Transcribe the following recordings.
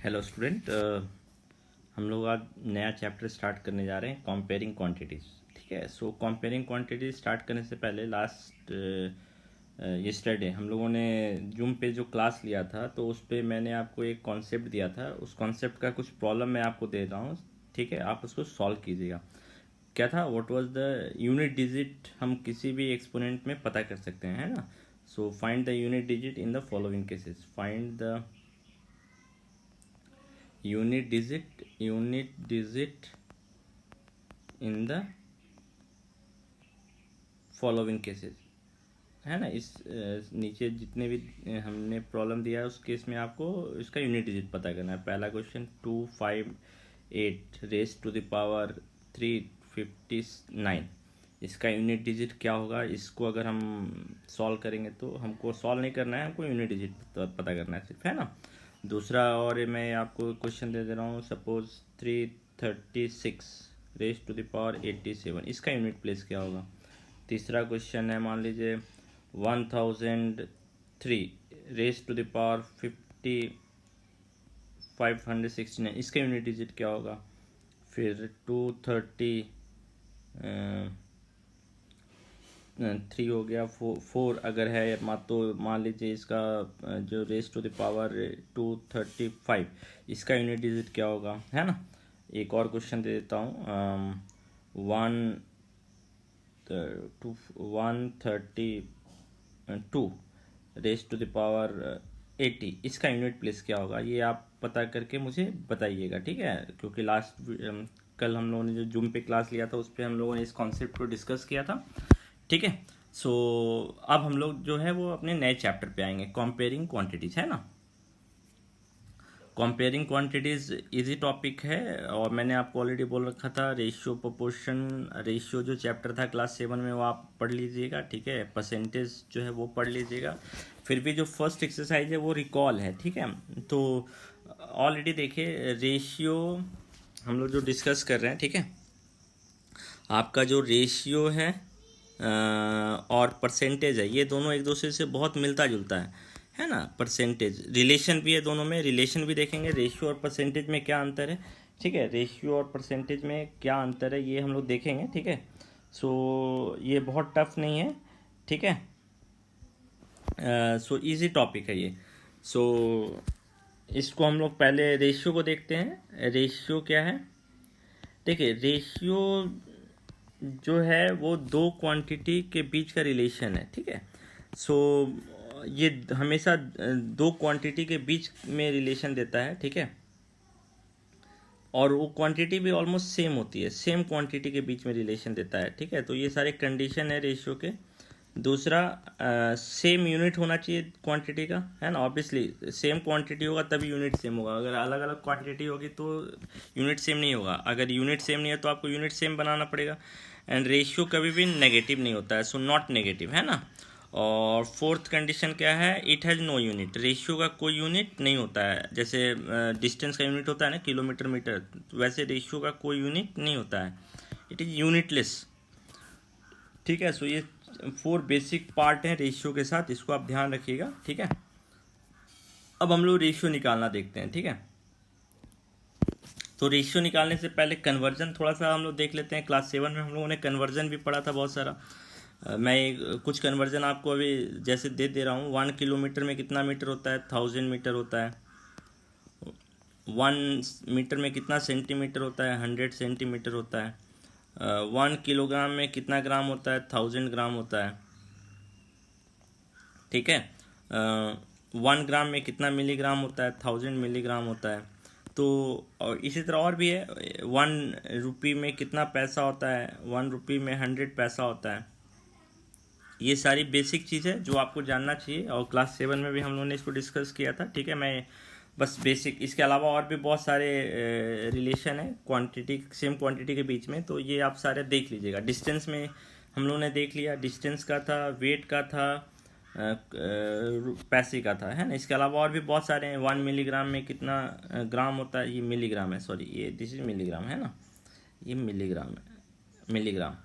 Hello student, हम लोग आज नया चैप्टर स्टार्ट करने जा रहे हैं कंपेयरिंग क्वांटिटीज़। ठीक है। सो कंपेयरिंग क्वांटिटीज स्टार्ट करने से पहले लास्ट यस्टरडे हम लोगों ने जूम पे जो क्लास लिया था तो उस पर मैंने आपको एक कॉन्सेप्ट दिया था। उस कॉन्सेप्ट का कुछ प्रॉब्लम मैं आपको दे रहा हूँ। ठीक है, आप उसको सॉल्व कीजिएगा। क्या था, what was the unit digit हम किसी भी एक्सपोनेंट में पता कर सकते हैं, है ना। So find the unit digit in the following cases. Find the unit digit in the following cases, है ना। इस नीचे जितने भी हमने प्रॉब्लम दिया है उस केस में आपको इसका यूनिट डिजिट पता करना है। पहला question 258 raise to the power 359, इसका यूनिट डिजिट क्या होगा। इसको अगर हम सॉल्व करेंगे तो हमको सॉल्व नहीं करना है, हमको यूनिट डिजिट पता करना है सिर्फ, है ना। दूसरा और मैं आपको क्वेश्चन दे रहा हूँ, suppose 336 raise to the power 87, इसका यूनिट प्लेस क्या होगा। तीसरा क्वेश्चन है, मान लीजिए 1003 रेज टू द पावर 569, इसका यूनिट डिजिट क्या होगा। फिर 233 हो गया, 4 अगर है तो मान लीजिए इसका जो रेज टू द पावर 235, इसका यूनिट डिजिट क्या होगा, है ना। एक और क्वेश्चन दे देता हूँ, 132 रेज टू द पावर 80, इसका यूनिट प्लेस क्या होगा। ये आप पता करके मुझे बताइएगा, ठीक है। क्योंकि कल हम लोगों ने जो जूम पे क्लास लिया था उस पर हम लोगों ने इस कॉन्सेप्ट को डिस्कस किया था, ठीक है। सो अब हम लोग जो है वो अपने नए चैप्टर पे आएंगे, कंपेयरिंग क्वांटिटीज, है ना। कंपेयरिंग क्वांटिटीज इजी टॉपिक है और मैंने आपको ऑलरेडी बोल रखा था रेशियो प्रोपोर्शन रेशियो जो चैप्टर था क्लास 7 में वो आप पढ़ लीजिएगा, ठीक है। परसेंटेज जो है वो पढ़ लीजिएगा। फिर भी जो फर्स्ट एक्सरसाइज है वो रिकॉल है, ठीक है। तो ऑलरेडी देखिए रेशियो हम लोग जो डिस्कस कर रहे हैं, ठीक है। आपका जो रेशियो है और परसेंटेज है, ये दोनों एक दूसरे से बहुत मिलता जुलता है ना। परसेंटेज रिलेशन भी है, दोनों में रिलेशन भी देखेंगे। रेशियो और परसेंटेज में क्या अंतर है, ठीक है। रेशियो और परसेंटेज में क्या अंतर है ये हम लोग देखेंगे, ठीक है। सो ये बहुत टफ नहीं है, ठीक है। सो इजी टॉपिक है ये। सो इसको हम लोग पहले रेशियो को देखते हैं। रेशियो क्या है, देखिए रेशियो जो है वो दो क्वांटिटी के बीच का रिलेशन है, ठीक है। सो ये हमेशा दो क्वांटिटी के बीच में रिलेशन देता है, ठीक है। और वो क्वांटिटी भी ऑलमोस्ट सेम होती है, सेम क्वांटिटी के बीच में रिलेशन देता है, ठीक है। तो ये सारे कंडीशन है रेशियो के। दूसरा सेम यूनिट होना चाहिए क्वांटिटी का, है ना। ऑब्वियसली सेम क्वांटिटी होगा तभी यूनिट सेम होगा। अगर अलग अलग क्वांटिटी होगी तो यूनिट सेम नहीं होगा। अगर यूनिट सेम नहीं है तो आपको यूनिट सेम बनाना पड़ेगा। एंड रेशियो कभी भी नेगेटिव नहीं होता है, सो नॉट नेगेटिव, है ना। और फोर्थ कंडीशन क्या है, it has no unit. Ratio का कोई यूनिट नहीं होता है। जैसे डिस्टेंस का यूनिट होता है ना, किलोमीटर मीटर, वैसे रेशियो का कोई यूनिट नहीं होता है, इट इज़ यूनिटलेस, ठीक है। सो ये 4 बेसिक पार्ट हैं रेशियो के साथ, इसको आप ध्यान रखिएगा, ठीक है। अब हम लोग रेशियो निकालना देखते हैं, ठीक है। तो रेशियो निकालने से पहले कन्वर्जन थोड़ा सा हम लोग देख लेते हैं। क्लास 7 में हम लोगों ने कन्वर्जन भी पढ़ा था बहुत सारा। मैं कुछ कन्वर्जन आपको अभी जैसे दे रहा हूँ। 1 किलोमीटर में कितना मीटर होता है, 1000 मीटर होता है। 1 मीटर में कितना सेंटीमीटर होता है, 100 सेंटीमीटर होता है। 1 किलोग्राम में कितना ग्राम होता है, 1000 ग्राम होता है, ठीक है। 1 ग्राम में कितना मिलीग्राम होता है, 1000 मिलीग्राम होता है। तो और इसी तरह और भी है, 1 रुपये में कितना पैसा होता है, 1 रुपये में 100 पैसा होता है। ये सारी बेसिक चीज़ है जो आपको जानना चाहिए और क्लास 7 में भी हम लोगों ने इसको डिस्कस किया था, ठीक है। मैं बस बेसिक, इसके अलावा और भी बहुत सारे रिलेशन है क्वांटिटी, सेम क्वांटिटी के बीच में, तो ये आप सारे देख लीजिएगा। डिस्टेंस में हम लोगों ने देख लिया, डिस्टेंस का था, वेट का था, पैसे का था, है ना। इसके अलावा और भी बहुत सारे हैं। 1 मिलीग्राम में कितना ग्राम होता है, ये मिलीग्राम है, सॉरी ये दिस इज मिलीग्राम, है ना, ये मिलीग्राम है, मिलीग्राम।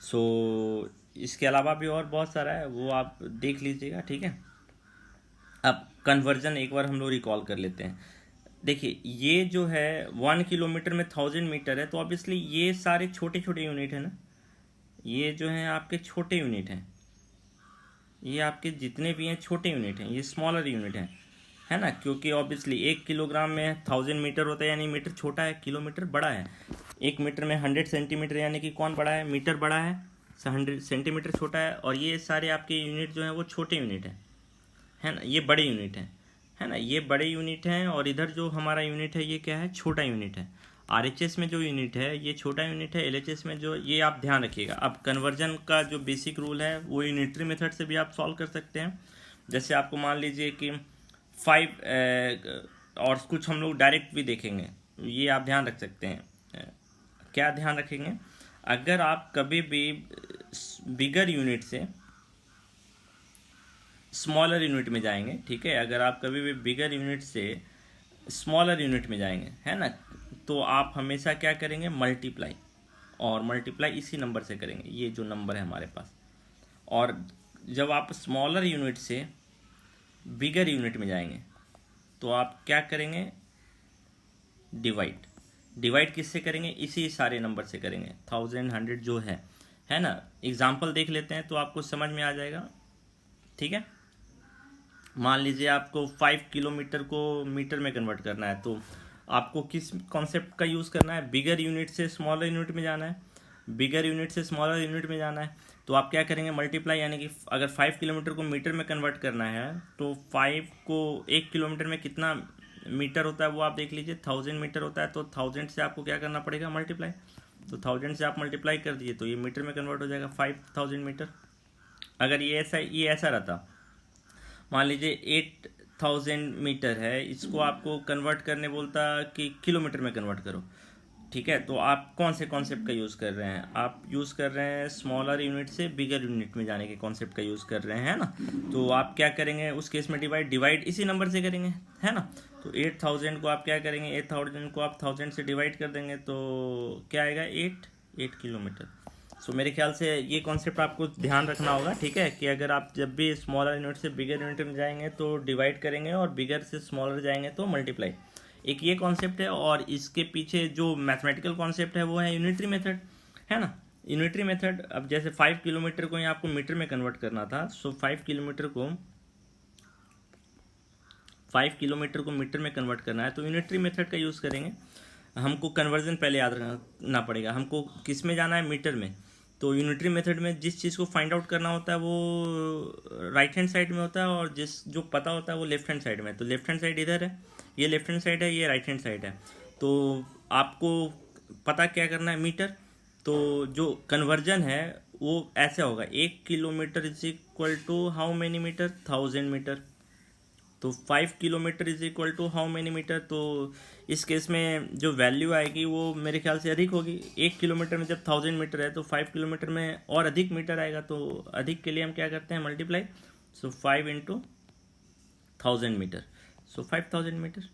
सो इसके अलावा भी और बहुत सारा है, वो आप देख लीजिएगा, ठीक है। अब कन्वर्जन एक बार हम लोग रिकॉल कर लेते हैं। देखिए ये जो है 1 किलोमीटर में 1000 मीटर है, तो ऑब्वियसली ये सारे छोटे छोटे यूनिट है ना, ये जो है आपके छोटे यूनिट हैं, ये आपके जितने भी हैं छोटे यूनिट हैं, ये स्मॉलर यूनिट हैं, है ना, क्योंकि ऑब्वियसली 1 किलोग्राम में 1000 मीटर होता है, यानी मीटर छोटा है, किलोमीटर बड़ा है। 1 मीटर में 100 सेंटीमीटर, यानी कि कौन बड़ा है, मीटर बड़ा है, 100 सेंटीमीटर छोटा है। और ये सारे आपके यूनिट जो हैं वो छोटे यूनिट हैं, है ना, ये बड़े यूनिट हैं, है ना, ये बड़े यूनिट हैं। और इधर जो हमारा यूनिट है ये क्या है, छोटा यूनिट है। आरएचएस में जो यूनिट है ये छोटा यूनिट है, एलएचएस में जो, ये आप ध्यान रखिएगा। अब कन्वर्जन का जो बेसिक रूल है वो यूनिटरी मेथड से भी आप सॉल्व कर सकते हैं। जैसे आपको मान लीजिए कि 5 और कुछ हम लोग डायरेक्ट भी देखेंगे, ये आप ध्यान रख सकते हैं। क्या ध्यान रखेंगे, अगर आप कभी भी बिगर यूनिट से स्मॉलर यूनिट में जाएंगे, ठीक है, अगर आप कभी भी बिगर यूनिट से स्मॉलर यूनिट में जाएंगे, है ना, तो आप हमेशा क्या करेंगे, मल्टीप्लाई, और मल्टीप्लाई इसी नंबर से करेंगे, ये जो नंबर है हमारे पास। और जब आप स्मॉलर यूनिट से बिगर यूनिट में जाएंगे तो आप क्या करेंगे, डिवाइड। डिवाइड किससे करेंगे, इसी सारे नंबर से करेंगे, 1000 100 जो है ना। एग्जाम्पल देख लेते हैं तो आपको समझ में आ जाएगा, ठीक है। मान लीजिए आपको 5 किलोमीटर को मीटर में कन्वर्ट करना है, तो आपको किस कॉन्सेप्ट का यूज़ करना है, बिगर यूनिट से स्मॉलर यूनिट में जाना है, बिगर यूनिट से स्मॉलर यूनिट में जाना है। तो आप क्या करेंगे, मल्टीप्लाई, यानी कि अगर 5 किलोमीटर को मीटर में कन्वर्ट करना है तो 5 को 1 किलोमीटर में कितना मीटर होता है वो आप देख लीजिए, 1000 मीटर होता है, तो 1000 से आपको क्या करना पड़ेगा, मल्टीप्लाई। तो 1000 से आप मल्टीप्लाई कर दीजिए तो ये मीटर में कन्वर्ट हो जाएगा, 5000 मीटर। अगर ये ऐसा रहता, मान लीजिए 8000 मीटर है, इसको आपको कन्वर्ट करने बोलता कि किलोमीटर में कन्वर्ट करो, ठीक है, तो आप कौन से कॉन्सेप्ट का यूज़ कर रहे हैं, आप यूज़ कर रहे हैं स्मॉलर यूनिट से बिगर यूनिट में जाने के कॉन्सेप्ट का यूज़ कर रहे हैं, है ना। तो आप क्या करेंगे उस केस में, डिवाइड इसी नंबर से करेंगे, है ना। तो 8000 को आप क्या करेंगे, 8000 को आप 1000 से डिवाइड कर देंगे तो क्या आएगा, 8 किलोमीटर। सो मेरे ख्याल से ये कॉन्सेप्ट आपको ध्यान रखना होगा, ठीक है, कि अगर आप जब भी स्मॉलर यूनिट से बिगर यूनिट में जाएंगे तो डिवाइड करेंगे, और बिगर से स्मॉलर जाएंगे तो मल्टीप्लाई। एक ये कॉन्सेप्ट है, और इसके पीछे जो मैथमेटिकल कॉन्सेप्ट है वो है यूनिटरी मेथड, है ना। यूनिटरी मेथड, अब जैसे 5 किलोमीटर को ही आपको मीटर में कन्वर्ट करना था, सो 5 किलोमीटर को मीटर में कन्वर्ट करना है तो यूनिटरी मेथड का यूज़ करेंगे। हमको कन्वर्जन पहले याद रखना पड़ेगा, हमको किस में जाना है, मीटर में। तो यूनिटरी मेथड में जिस चीज़ को फाइंड आउट करना होता है वो राइट हैंड साइड में होता है, और जो पता होता है वो लेफ्ट हैंड साइड में। तो लेफ्ट हैंड साइड इधर है, ये लेफ्ट हैंड साइड है, ये राइट हैंड साइड है। तो आपको पता क्या करना है, मीटर। तो जो कन्वर्जन है वो ऐसे होगा, 1 kilometre is equal to how many metre, 1000 metre. तो 5 kilometre is equal to how many metre. तो इस केस में जो वैल्यू आएगी वो मेरे ख्याल से अधिक होगी। 1 किलोमीटर में जब 1000 मीटर है तो 5 किलोमीटर में और अधिक मीटर आएगा, तो अधिक के लिए हम क्या करते हैं, मल्टीप्लाई। सो 5 इंटू 1000 मीटर, सो 5000 मीटर।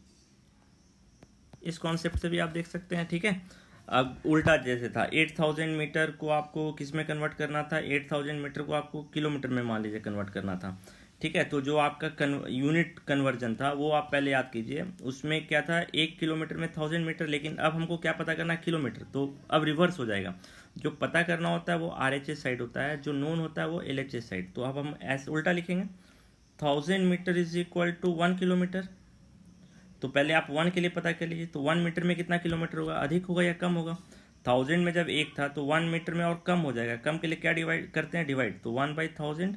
इस कॉन्सेप्ट से भी आप देख सकते हैं, ठीक है। अब उल्टा जैसे था, 8000 मीटर को आपको किस में कन्वर्ट करना था, 8000 मीटर को आपको किलोमीटर में मान लीजिए कन्वर्ट करना था, ठीक है। तो जो आपका यूनिट कन्वर्जन था वो आप पहले याद कीजिए, उसमें क्या था, 1 किलोमीटर में 1000 मीटर, लेकिन अब हमको क्या पता करना है, किलोमीटर। तो अब रिवर्स हो जाएगा, जो पता करना होता है वो आरएचएस साइड होता है, जो नोन होता है वो एलएचएस साइड। तो अब हम ऐसे उल्टा लिखेंगे, 1000 metre is equal to 1 kilometre. तो पहले आप 1 के लिए पता कर लीजिए, तो 1 मीटर में कितना किलोमीटर होगा, अधिक होगा या कम होगा। 1000 में जब 1 था तो 1 मीटर में और कम हो जाएगा, कम के लिए क्या डिवाइड करते हैं, डिवाइड। तो 1/1000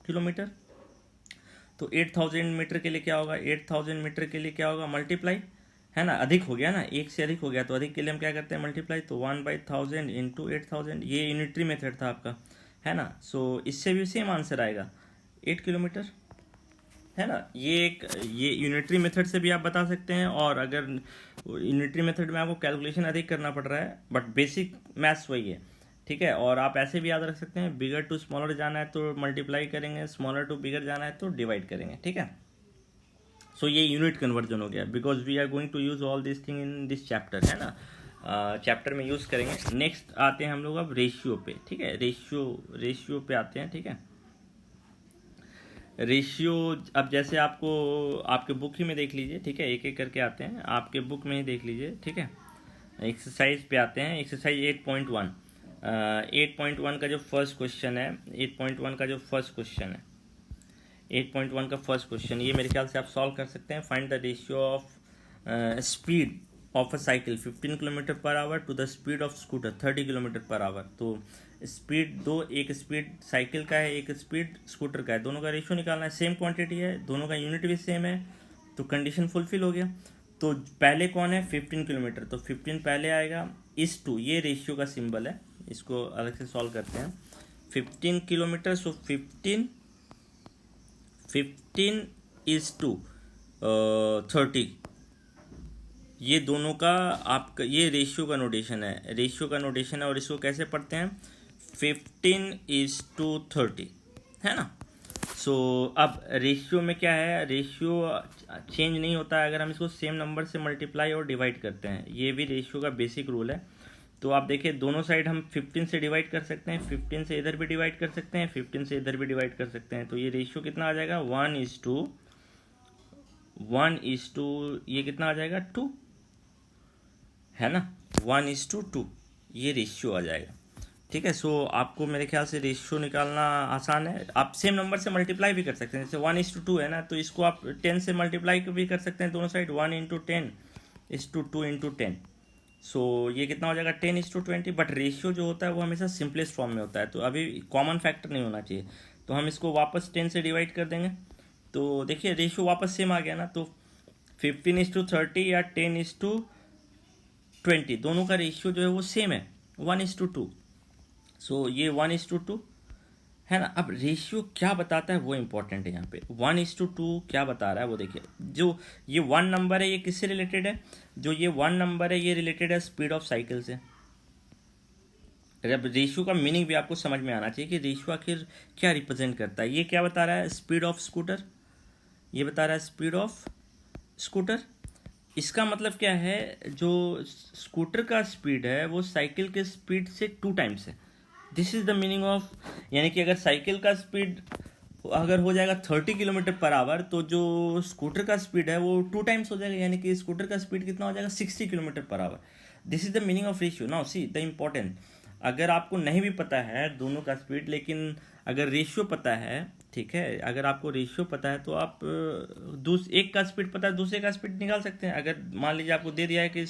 किलोमीटर। तो 8000 मीटर के लिए क्या होगा, 8000 मीटर के लिए क्या होगा, मल्टीप्लाई, है ना। अधिक हो गया ना, 1 से अधिक हो गया, तो अधिक के लिए हम क्या करते हैं, मल्टीप्लाई। तो 1/1000 इंटू 8000, ये यूनिटरी मेथड था आपका, है ना। सो इससे भी सेम आंसर आएगा, 8 किलोमीटर, है ना। ये यूनिटरी मेथड से भी आप बता सकते हैं, और अगर यूनिटरी मेथड में आपको कैलकुलेशन अधिक करना पड़ रहा है, बट बेसिक मैथ्स वही है, ठीक है। और आप ऐसे भी याद रख सकते हैं, बिगर टू स्मॉलर जाना है तो मल्टीप्लाई करेंगे, स्मॉलर टू बिगर जाना है तो डिवाइड करेंगे, ठीक है। सो ये यूनिट कन्वर्जन हो गया, because we are going to use all this thing in this chapter, है ना। चैप्टर में यूज़ करेंगे। नेक्स्ट आते हैं हम लोग अब रेशियो पे, ठीक है, रेशियो पे आते हैं, ठीक है। रेशियो अब जैसे आपको आपके बुक ही में देख लीजिए, ठीक है, एक एक करके आते हैं, आपके बुक में ही देख लीजिए, ठीक है। एक्सरसाइज पे आते हैं, एक्सरसाइज 8.1। 8.1 का जो फर्स्ट क्वेश्चन है, 8.1 का जो फर्स्ट क्वेश्चन है, 8.1 का फर्स्ट क्वेश्चन, ये मेरे ख्याल से आप सॉल्व कर सकते हैं। Find the ratio of speed of a cycle 15 kilometre per hour to the speed of scooter 30 kilometre per hour. तो स्पीड दो, एक स्पीड साइकिल का है, एक स्पीड स्कूटर का है, दोनों का रेशियो निकालना है। सेम क्वांटिटी है, दोनों का यूनिट भी सेम है, तो कंडीशन फुलफिल हो गया। तो पहले कौन है, 15 किलोमीटर, तो 15 पहले आएगा, इस टू, ये रेशियो का सिंबल है, इसको अलग से सॉल्व करते हैं। 15 किलोमीटर, सो 15 इज टू 30, ये दोनों का आपका ये रेशियो का नोटेशन है, रेशियो का नोटेशन है। और इसको कैसे पढ़ते हैं, 15:30, है ना। सो अब रेशियो में क्या है, रेशियो चेंज नहीं होता है अगर हम इसको सेम नंबर से मल्टीप्लाई और डिवाइड करते हैं, ये भी रेशियो का बेसिक रूल है। तो आप देखिए दोनों साइड हम 15 से डिवाइड कर सकते हैं, 15 से इधर भी डिवाइड कर सकते हैं, 15 से इधर भी डिवाइड कर सकते हैं। तो ये रेशियो कितना आ जाएगा, 1:1, ये कितना आ जाएगा, 2, है ना, 1:2, ये रेशियो आ जाएगा, ठीक है। सो आपको मेरे ख्याल से रेशियो निकालना आसान है। आप सेम नंबर से मल्टीप्लाई भी कर सकते हैं, जैसे 1:2 है ना, तो इसको आप 10 से मल्टीप्लाई भी कर सकते हैं दोनों साइड, 1 × 10 = 2 × 10। सो ये कितना हो जाएगा, 10:20। बट रेशियो जो होता है वो हमेशा सिंपलेस्ट फॉर्म में होता है, तो अभी कॉमन फैक्टर नहीं होना चाहिए। तो हम इसको वापस 10 से डिवाइड कर देंगे, तो देखिए रेशियो वापस सेम आ गया ना। तो 15:30 या 10:20, दोनों का रेशियो जो है वो सेम है, 1:2। सो ये 1:2 है ना। अब रेशियो क्या बताता है वो इंपॉर्टेंट है यहाँ पे। 1:2 क्या बता रहा है वो देखिए, जो ये 1 नंबर है ये किससे रिलेटेड है, जो ये 1 नंबर है ये रिलेटेड है स्पीड ऑफ साइकिल से। अब रेशियो का मीनिंग भी आपको समझ में आना चाहिए कि रेशियो आखिर क्या रिप्रेजेंट करता है। ये क्या बता रहा है, स्पीड ऑफ स्कूटर, ये बता रहा है स्पीड ऑफ स्कूटर। इसका मतलब क्या है, जो स्कूटर का स्पीड है वो साइकिल के स्पीड से 2 टाइम्स है। This is the meaning of, यानी कि अगर साइकिल का स्पीड अगर हो जाएगा 30 किलोमीटर पर आवर, तो जो स्कूटर का स्पीड है वो 2 टाइम्स हो जाएगा, यानी कि स्कूटर का स्पीड कितना हो जाएगा, 60 kilometre per our. This is the meaning of ratio. Now see the important, अगर आपको नहीं भी पता है दोनों का स्पीड, लेकिन अगर रेशियो पता है, ठीक है, अगर आपको रेशियो पता है तो आप एक का स्पीड पता है, दूसरे का स्पीड निकाल सकते हैं। अगर मान लीजिए आपको दे दिया है कि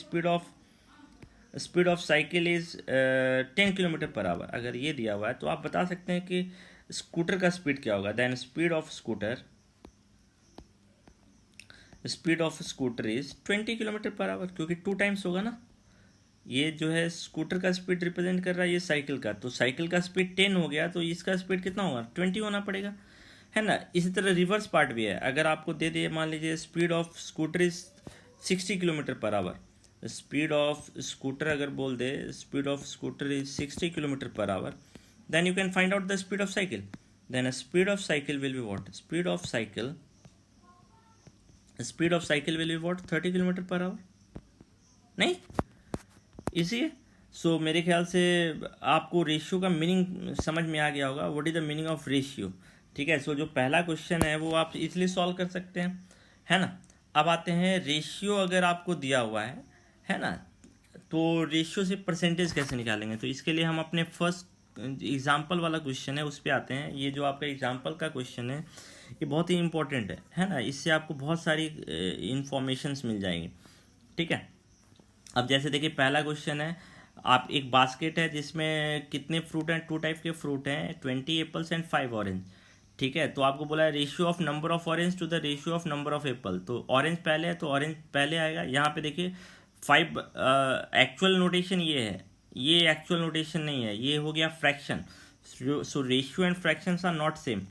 speed of cycle is 10 kilometre per our, अगर ये दिया हुआ है तो आप बता सकते हैं कि स्कूटर का स्पीड क्या होगा। Then speed of scooter is 20 kilometre per hour, क्योंकि 2 टाइम्स होगा ना। ये जो है स्कूटर का स्पीड रिप्रेजेंट कर रहा है, ये साइकिल का, तो साइकिल का स्पीड 10 हो गया, तो इसका स्पीड कितना होगा, 20 होना पड़ेगा, है ना। इसी तरह रिवर्स पार्ट भी है, अगर आपको दे दिए मान लीजिए speed of scooter is 60 kilometre per hour, speed of scooter अगर बोल दे speed of scooter is 60 kilometre per hour, then you can find out the speed of cycle. Then a speed of cycle will be what, speed of cycle will be what, 30 kilometre per our, नहीं, इसी है। सो मेरे ख्याल से आपको ratio का meaning समझ में आ गया होगा, what is the meaning of ratio, ठीक है। सो जो पहला क्वेश्चन है वो आप इजीली सॉल्व कर सकते हैं, है ना। अब आते हैं रेशियो अगर आपको दिया हुआ है ना, तो रेशियो से परसेंटेज कैसे निकालेंगे। तो इसके लिए हम अपने फर्स्ट एग्जाम्पल वाला क्वेश्चन है उस पर आते हैं। ये जो आपका एग्जाम्पल का क्वेश्चन है ये बहुत ही इंपॉर्टेंट है ना, इससे आपको बहुत सारी इंफॉर्मेशंस मिल जाएंगी, ठीक है। अब जैसे देखिए पहला क्वेश्चन है, आप एक बास्केट है जिसमें कितने फ्रूट हैं, 2 टाइप के फ्रूट हैं, 20 एप्पल्स एंड 5 ऑरेंज, ठीक है। तो आपको बोला है ratio of number of orange to the ratio of number of apple, तो ऑरेंज पहले है तो ऑरेंज पहले आएगा। यहाँ पे देखिए 5 एक्चुअल नोटेशन ये है, ये एक्चुअल नोटेशन नहीं है, ये हो गया fraction. So ratio and fractions are not same,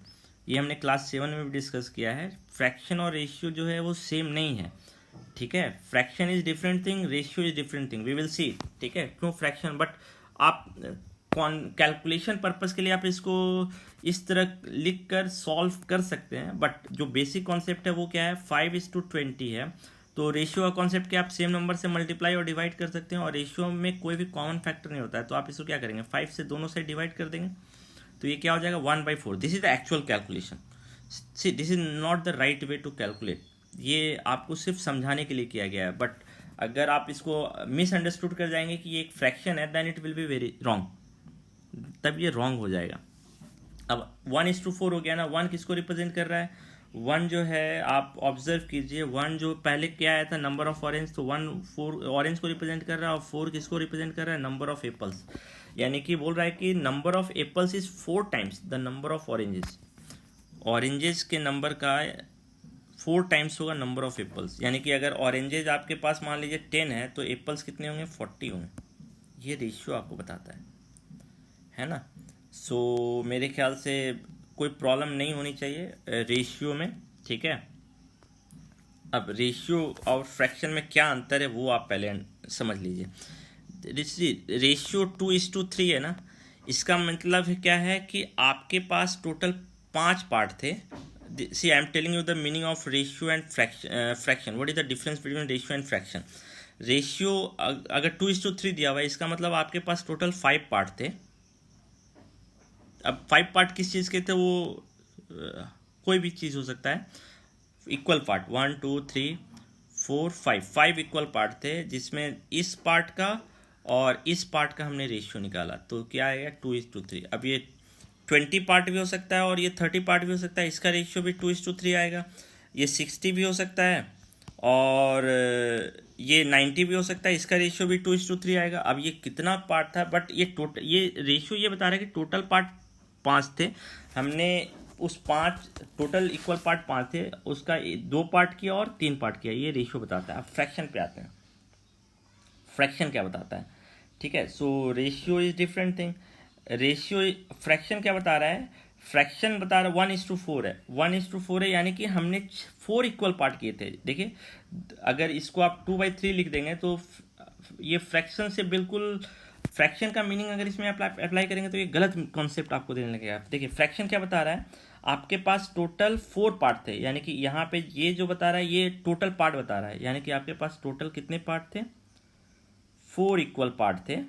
ये हमने क्लास 7 में भी डिस्कस किया है। फ्रैक्शन और रेशियो जो है वो सेम नहीं है, ठीक है। Fraction is different thing, ratio is different thing, we will see, ठीक है, क्यों फ्रैक्शन। बट आप कैलकुलेशन पर्पस के लिए आप इसको इस तरह लिख कर सॉल्व कर सकते हैं, बट जो बेसिक कॉन्सेप्ट है वो क्या है, 5:20 है। तो रेशियो का कॉन्सेप्ट क्या, आप सेम नंबर से मल्टीप्लाई और डिवाइड कर सकते हैं, और रेशियो में कोई भी कॉमन फैक्टर नहीं होता है, तो आप इसको क्या करेंगे, 5 से दोनों साइड डिवाइड कर देंगे, तो ये क्या हो जाएगा, 1/4। This is the actual calculation. See this is not the right way to calculate, ये आपको सिर्फ समझाने के लिए किया गया है, बट अगर आप इसको मिसअंडरस्टूड कर जाएंगे कि ये एक फ्रैक्शन है, then it will be very wrong, तब ये रॉन्ग हो जाएगा। अब 1:4 हो गया ना, 1 किसको रिप्रेजेंट कर रहा है, 1 जो है आप ऑब्जर्व कीजिए, 1 जो पहले क्या आया था नंबर ऑफ ऑरेंज, तो 1 4 ऑरेंज को रिप्रेजेंट कर रहा है, और 4 किसको रिप्रेजेंट कर रहा है, नंबर ऑफ एप्पल्स, यानी कि बोल रहा है कि number of apples is 4 times the number of oranges, oranges के नंबर का 4 टाइम्स होगा नंबर ऑफ एप्पल्स, यानी कि अगर ऑरेंजेस आपके पास मान लीजिए 10 है तो एप्पल्स कितने होंगे, 40 होंगे। ये रेशियो आपको बताता है ना। सो मेरे ख्याल से कोई प्रॉब्लम नहीं होनी चाहिए रेशियो में, ठीक है। अब रेशियो और फ्रैक्शन में क्या अंतर है वो आप पहले समझ लीजिए। रेशियो 2:3 है ना, इसका मतलब है क्या है कि आपके पास टोटल 5 पार्ट थे। See I am telling you the meaning of ratio and fraction, what is the difference between ratio and fraction. Ratio अगर 2:3 दिया हुआ है, इसका मतलब आपके पास टोटल 5 पार्ट थे। अब 5 पार्ट किस चीज़ के थे, वो कोई भी चीज़ हो सकता है, इक्वल पार्ट 1 2 3 4 5 इक्वल पार्ट थे, जिसमें इस पार्ट का और इस पार्ट का हमने रेशियो निकाला, तो क्या आएगा 2:3। अब ये 20 पार्ट भी हो सकता है और ये 30 पार्ट भी हो सकता है, इसका रेशियो भी 2:3 आएगा। ये 60 भी हो सकता है और ये 90 भी हो सकता है, इसका रेशियो भी 2:3 आएगा। अब ये कितना पार्ट था, बट ये टोटल, ये रेशियो ये बता रहा है कि टोटल पार्ट 5 थे, हमने उस 5 टोटल इक्वल पार्ट 5 थे, उसका 2 पार्ट किया और 3 पार्ट किया, ये रेशियो बताता है। अब फ्रैक्शन पे आते हैं, फ्रैक्शन क्या बताता है, ठीक है। So ratio is different thing, ratio fraction क्या बता रहा है, फ्रैक्शन बता रहा है 1:4 है, 1:4 है, यानी कि हमने 4 इक्वल पार्ट किए थे। देखिए अगर इसको आप 2/3 लिख देंगे तो ये फ्रैक्शन से बिल्कुल, फ्रैक्शन का मीनिंग अगर इसमें अप्लाई करेंगे तो ये गलत कॉन्सेप्ट आपको देने लगेगा। देखिए फ्रैक्शन क्या बता रहा है, आपके पास टोटल 4 पार्ट थे, यानी कि यहाँ पे ये जो बता रहा है ये टोटल पार्ट बता रहा है, यानी कि आपके पास टोटल कितने पार्ट थे, 4 इक्वल पार्ट थे,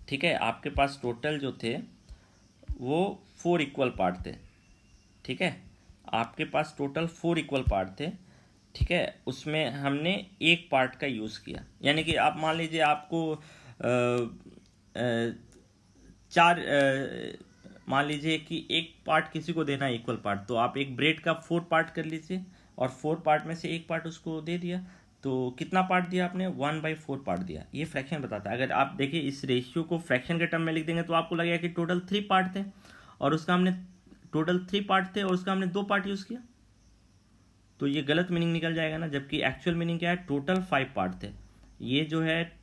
ठीक है। आपके पास टोटल जो थे वो 4 इक्वल पार्ट थे, ठीक है। आपके पास टोटल 4 इक्वल पार्ट थे, ठीक है। उसमें हमने एक पार्ट का यूज़ किया, यानी कि आप मान लीजिए आपको चार मान लीजिए कि एक पार्ट किसी को देना है इक्वल पार्ट, तो आप एक ब्रेड का 4 पार्ट कर लीजिए और 4 पार्ट में से एक पार्ट उसको दे दिया, तो कितना पार्ट दिया आपने, 1/4 पार्ट दिया। ये फ्रैक्शन बताता है। अगर आप देखिए इस रेशियो को फ्रैक्शन के टर्म में लिख देंगे तो आपको लगेगा कि टोटल 3 पार्ट थे और उसका हमने टोटल 3 पार्ट थे और उसका हमने 2 पार्ट यूज़ किया, तो ये गलत मीनिंग निकल जाएगा ना, जबकि एक्चुअल मीनिंग क्या है, टोटल 5 पार्ट थे। ये जो है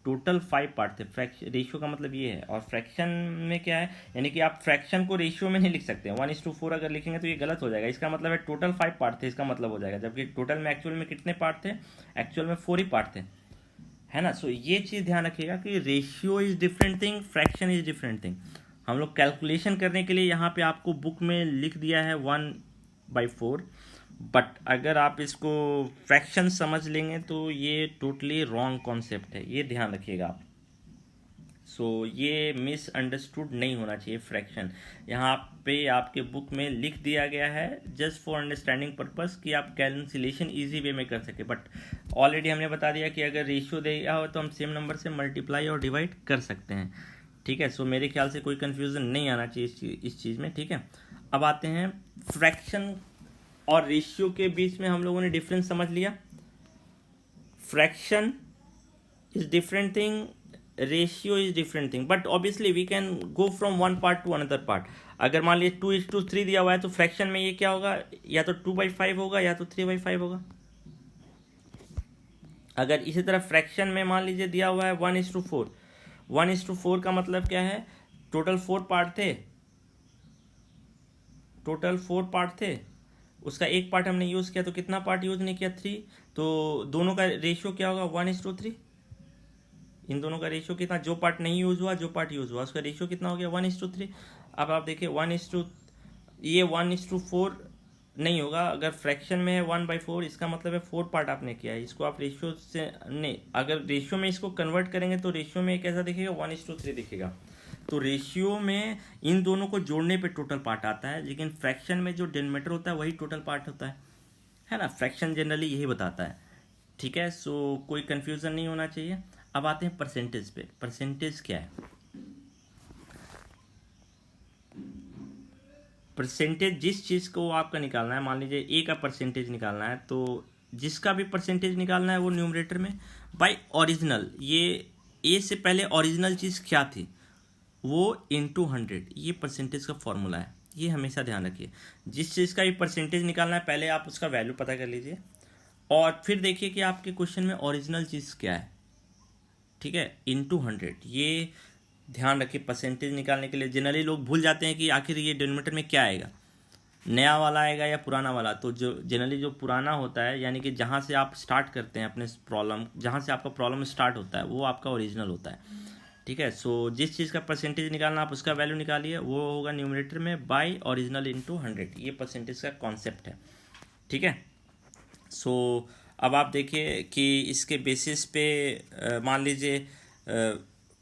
टोटल 5 पार्ट थे, फ्रैक्शन रेशियो का मतलब ये है। और फ्रैक्शन में क्या है, यानी कि आप फ्रैक्शन को रेशियो में नहीं लिख सकते, 1:4 अगर लिखेंगे तो ये गलत हो जाएगा। इसका मतलब है टोटल 5 पार्ट थे, इसका मतलब हो जाएगा, जबकि टोटल में एक्चुअल में कितने पार्ट थे, एक्चुअल में 4 ही पार्ट थे, है ना। सो ये चीज़ ध्यान रखिएगा कि ratio is different thing, fraction is different thing. हम लोग कैलकुलेशन करने के लिए यहाँ पे आपको बुक में लिख दिया है 1/4, बट अगर आप इसको फ्रैक्शन समझ लेंगे तो ये टोटली रॉन्ग कॉन्सेप्ट है, ये ध्यान रखिएगा आप। सो ये मिसअंडरस्टूड नहीं होना चाहिए फ्रैक्शन। यहाँ पे आपके बुक में लिख दिया गया है जस्ट फॉर अंडरस्टैंडिंग पर्पस कि आप कैलकुलेशन इजी वे में कर सके, बट ऑलरेडी हमने बता दिया कि अगर रेशियो दिया हो तो हम सेम नंबर से मल्टीप्लाई और डिवाइड कर सकते हैं, ठीक है। सो मेरे ख्याल से कोई कन्फ्यूज़न नहीं आना चाहिए इस चीज़ में, ठीक है। अब आते हैं फ्रैक्शन और रेशियो के बीच में हम लोगों ने डिफरेंस समझ लिया। Fraction is different thing, ratio is different thing, but obviously we can go from one part to another part. अगर मान लीजिए 2:3 दिया हुआ है तो फ्रैक्शन में ये क्या होगा, या तो 2/5 होगा या तो 3/5 होगा। अगर इसी तरह फ्रैक्शन में मान लीजिए दिया हुआ है 1:4, 1:4 का मतलब क्या है, टोटल 4 पार्ट थे, टोटल 4 पार्ट थे, उसका एक पार्ट हमने यूज़ किया, तो कितना पार्ट यूज़ नहीं किया, 3, तो दोनों का रेशियो क्या होगा, 1:3। इन दोनों का रेशियो कितना, जो पार्ट नहीं यूज़ हुआ जो पार्ट यूज़ हुआ उसका रेशियो कितना हो गया, 1:3। अब आप देखिए 1:4 नहीं होगा, अगर फ्रैक्शन में है 1/4, इसका मतलब है 4 पार्ट आपने किया है, इसको आप रेशियो से नहीं, अगर रेशियो में इसको कन्वर्ट करेंगे तो रेशियो में कैसा दिखेगा, 1:3 दिखेगा। तो रेशियो में इन दोनों को जोड़ने पे टोटल पार्ट आता है, लेकिन फ्रैक्शन में जो डिनोमिनेटर होता है वही टोटल पार्ट होता है ना। फ्रैक्शन जनरली यही बताता है, ठीक है। सो कोई कंफ्यूजन नहीं होना चाहिए। अब आते हैं परसेंटेज पे। परसेंटेज क्या है? परसेंटेज जिस चीज़ को आपका निकालना है, मान लीजिए ए का परसेंटेज निकालना है, तो जिसका भी परसेंटेज निकालना है वो न्यूमरेटर में बाय ओरिजिनल, ये ए से पहले ओरिजिनल चीज़ क्या थी वो इनटू 100, ये परसेंटेज का फॉर्मूला है, ये हमेशा ध्यान रखिए। जिस चीज़ का भी परसेंटेज निकालना है पहले आप उसका वैल्यू पता कर लीजिए और फिर देखिए कि आपके क्वेश्चन में ओरिजिनल चीज़ क्या है, ठीक है, इनटू 100। ये ध्यान रखिए परसेंटेज निकालने के लिए। जनरली लोग भूल जाते हैं कि आखिर ये डिनोमिनेटर में क्या आएगा, नया वाला आएगा या पुराना वाला। तो जो जनरली जो पुराना होता है, यानी कि जहाँ से आप स्टार्ट करते हैं अपने प्रॉब्लम, जहाँ से आपका प्रॉब्लम स्टार्ट होता है वो आपका ओरिजिनल होता है, ठीक है। सो जिस चीज़ का परसेंटेज निकालना आप उसका वैल्यू निकालिए, वो होगा न्यूमरेटर में बाय ओरिजिनल इनटू 100। ये परसेंटेज का कॉन्सेप्ट है, ठीक है। सो अब आप देखिए कि इसके बेसिस पे मान लीजिए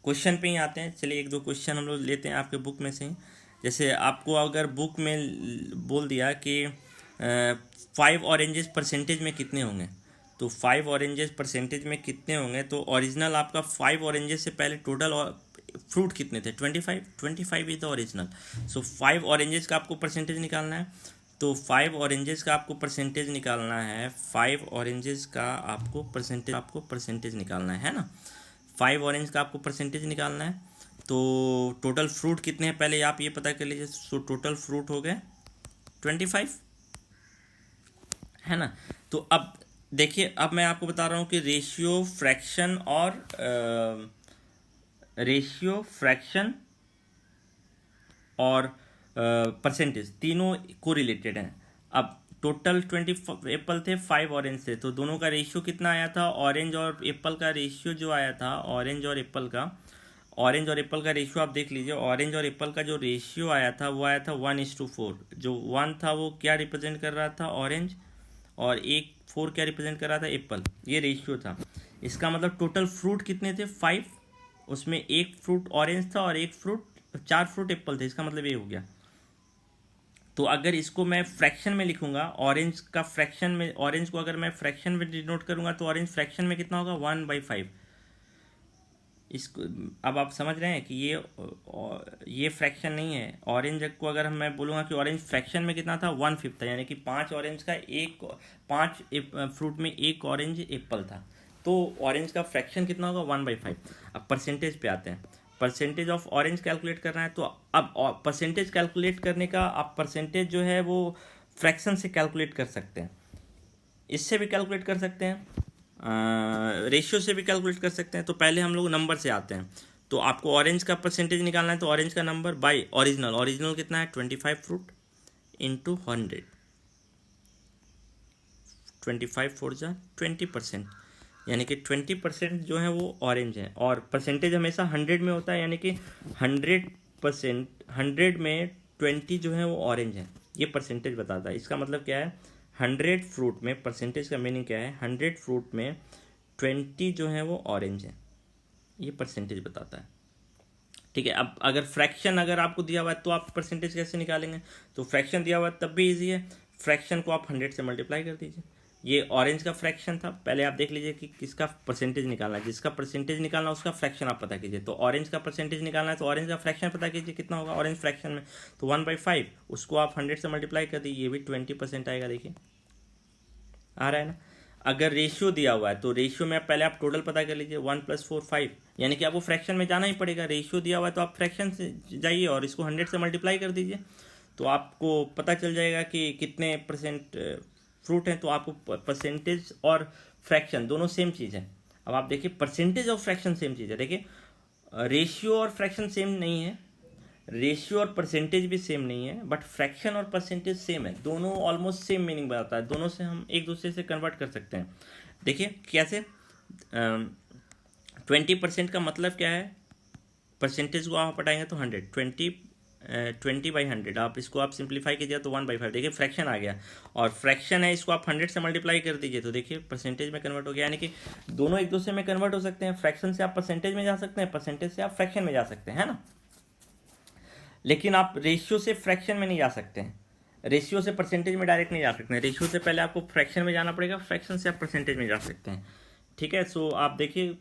क्वेश्चन पे ही आते हैं। चलिए एक दो क्वेश्चन हम लोग लेते हैं आपके बुक में से ही। जैसे आपको अगर बुक में बोल दिया कि 5 ऑरेंजेस परसेंटेज में कितने होंगे, तो 5 ऑरेंजेस परसेंटेज में कितने होंगे, तो ओरिजिनल आपका 5 ऑरेंजेस से पहले टोटल फ्रूट कितने थे, 25 is the original. So 5 oranges का आपको परसेंटेज निकालना है, तो 5 ऑरेंजेस का आपको परसेंटेज निकालना है, 5 ऑरेंजेस का आपको परसेंटेज निकालना है ना। 5 ऑरेंज का आपको परसेंटेज निकालना है, तो टोटल फ्रूट कितने हैं पहले आप ये पता कर लीजिए। सो टोटल फ्रूट हो गए 25, है ना। तो अब देखिए, अब मैं आपको बता रहा हूँ कि रेशियो फ्रैक्शन और परसेंटेज तीनों को रिलेटेड हैं। अब टोटल 20 एप्पल थे, 5 ऑरेंज थे, तो दोनों का रेशियो कितना आया था, ऑरेंज और एप्पल का रेशियो जो आया था, ऑरेंज और एप्पल का रेशियो आप देख लीजिए। ऑरेंज और एप्पल का जो रेशियो आया था वो आया था 1:4। जो 1 था वो क्या रिप्रेजेंट कर रहा था, ऑरेंज, और 4 क्या रिप्रेजेंट कर रहा था, एप्पल। ये रेशियो था। इसका मतलब टोटल फ्रूट कितने थे, 5, उसमें 1 फ्रूट ऑरेंज था और 4 फ्रूट एप्पल थे। इसका मतलब ये हो गया। तो अगर इसको मैं फ्रैक्शन में लिखूंगा, ऑरेंज को अगर मैं फ्रैक्शन में डिनोट करूंगा, तो ऑरेंज फ्रैक्शन में कितना होगा, 1/5। इसको अब आप समझ रहे हैं कि ये फ्रैक्शन नहीं है। ऑरेंज को अगर मैं बोलूँगा कि ऑरेंज फ्रैक्शन में कितना था, 1/5 था, यानी कि 5 ऑरेंज का 5 फ्रूट में 1 ऑरेंज एप्पल था, तो ऑरेंज का फ्रैक्शन कितना होगा, 1/5। अब परसेंटेज पे आते हैं। परसेंटेज ऑफ ऑरेंज कैलकुलेट करना है, तो अब परसेंटेज कैलकुलेट करने का आप परसेंटेज जो है वो फ्रैक्शन से कैलकुलेट कर सकते हैं, इससे भी कैलकुलेट कर सकते हैं, रेशियो से भी कैलकुलेट कर सकते हैं। तो पहले हम लोग नंबर से आते हैं। तो आपको ऑरेंज का परसेंटेज निकालना है, तो ऑरेंज का नंबर बाय ओरिजिनल कितना है, 25 फ्रूट इंटू 100, 25 4 जा 20%, यानी कि 20% जो है वो ऑरेंज है। और परसेंटेज हमेशा 100 में होता है, यानी कि 100%, 100 में 20 जो है वो ऑरेंज है। ये परसेंटेज बताता है। इसका मतलब क्या है, 100 फ्रूट में, परसेंटेज का मीनिंग क्या है, 100 फ्रूट में 20 जो है वो ऑरेंज है, ये परसेंटेज बताता है, ठीक है। अब अगर फ्रैक्शन अगर आपको दिया हुआ है तो आप परसेंटेज कैसे निकालेंगे, तो फ्रैक्शन दिया हुआ है तब भी ईजी है। फ्रैक्शन को आप 100 से मल्टीप्लाई कर दीजिए। ये ऑरेंज का फ्रैक्शन था, पहले आप देख लीजिए कि किसका परसेंटेज निकालना है। जिसका परसेंटेज निकालना है उसका फ्रैक्शन आप पता कीजिए। तो ऑरेंज का परसेंटेज निकालना है, तो ऑरेंज का फ्रैक्शन पता कीजिए कितना होगा ऑरेंज फ्रैक्शन में, तो 1/5, उसको आप 100 से मल्टीप्लाई कर दीजिए, ये भी 20% आएगा। देखिए आ रहा है ना। अगर रेशियो दिया हुआ है, तो रेशियो में पहले आप टोटल पता कर लीजिए, 1 + 4 5, यानी कि आपको फ्रैक्शन में जाना ही पड़ेगा। रेशियो दिया हुआ है तो आप फ्रैक्शन से जाइए और इसको 100 से मल्टीप्लाई कर दीजिए, तो आपको पता चल जाएगा कि कितने परसेंट फ्रूट हैं। तो आपको परसेंटेज और फ्रैक्शन दोनों सेम चीज़ है। अब आप देखिए परसेंटेज और फ्रैक्शन सेम चीज़ है। देखिए रेशियो और फ्रैक्शन सेम नहीं है, रेशियो और परसेंटेज भी सेम नहीं है, बट फ्रैक्शन और परसेंटेज सेम है। दोनों ऑलमोस्ट सेम मीनिंग बताता है, दोनों से हम एक दूसरे से कन्वर्ट कर सकते हैं। देखिए कैसे, 20% का मतलब क्या है, परसेंटेज को आप हटाएंगे तो 100, 20/100, आप इसको आप सिंप्लीफाई कीजिए तो 1/5। देखिए फ्रैक्शन आ गया, और फ्रैक्शन है, इसको आप 100 से मल्टीप्लाई कर दीजिए तो देखिए परसेंटेज में कन्वर्ट हो गया। यानी कि दोनों एक दूसरे में कन्वर्ट हो सकते हैं। फ्रैक्शन से आप परसेंटेज में जा सकते हैं, परसेंटेज से आप फ्रैक्शन में जा सकते हैं, है ना। लेकिन आप रेशियो से फ्रैक्शन में नहीं जा सकते हैं, रेशियो से परसेंटेज में डायरेक्ट नहीं जा सकते हैं, रेशियो से पहले आपको फ्रैक्शन में जाना पड़ेगा, फ्रैक्शन से आप परसेंटेज में जा सकते हैं। ठीक है, सो आप देखिए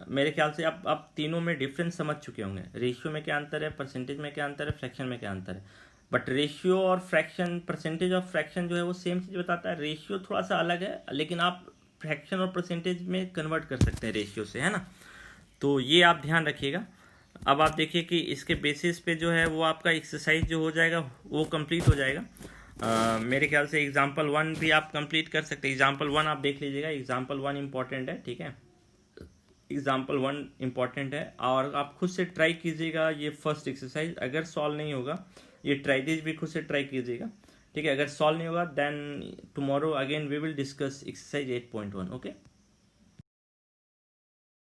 मेरे ख्याल से आप तीनों में डिफरेंस समझ चुके होंगे, रेशियो में क्या अंतर है, परसेंटेज में क्या अंतर है, फ्रैक्शन में क्या अंतर है। बट रेशियो और फ्रैक्शन, परसेंटेज और फ्रैक्शन जो है वो सेम चीज़ बताता है, रेशियो थोड़ा सा अलग है, लेकिन आप फ्रैक्शन और परसेंटेज में कन्वर्ट कर सकते हैं रेशियो से, है ना। तो ये आप ध्यान रखिएगा। अब आप देखिए कि इसके बेसिस पे जो है वो आपका एक्सरसाइज जो हो जाएगा वो कंप्लीट हो जाएगा। मेरे ख्याल से एग्जाम्पल 1 भी आप कंप्लीट कर सकते हैं। एग्जाम्पल 1 आप देख लीजिएगा, एग्जाम्पल 1 इम्पॉर्टेंट है, ठीक है, एग्जाम्पल 1 इम्पॉर्टेंट है, और आप खुद से ट्राई कीजिएगा ये फर्स्ट एक्सरसाइज। अगर सॉल्व नहीं होगा, ये ट्राइडेज भी खुद से ट्राई कीजिएगा, ठीक है। अगर सॉल्व नहीं होगा then tomorrow again we will discuss exercise 8.1। Okay.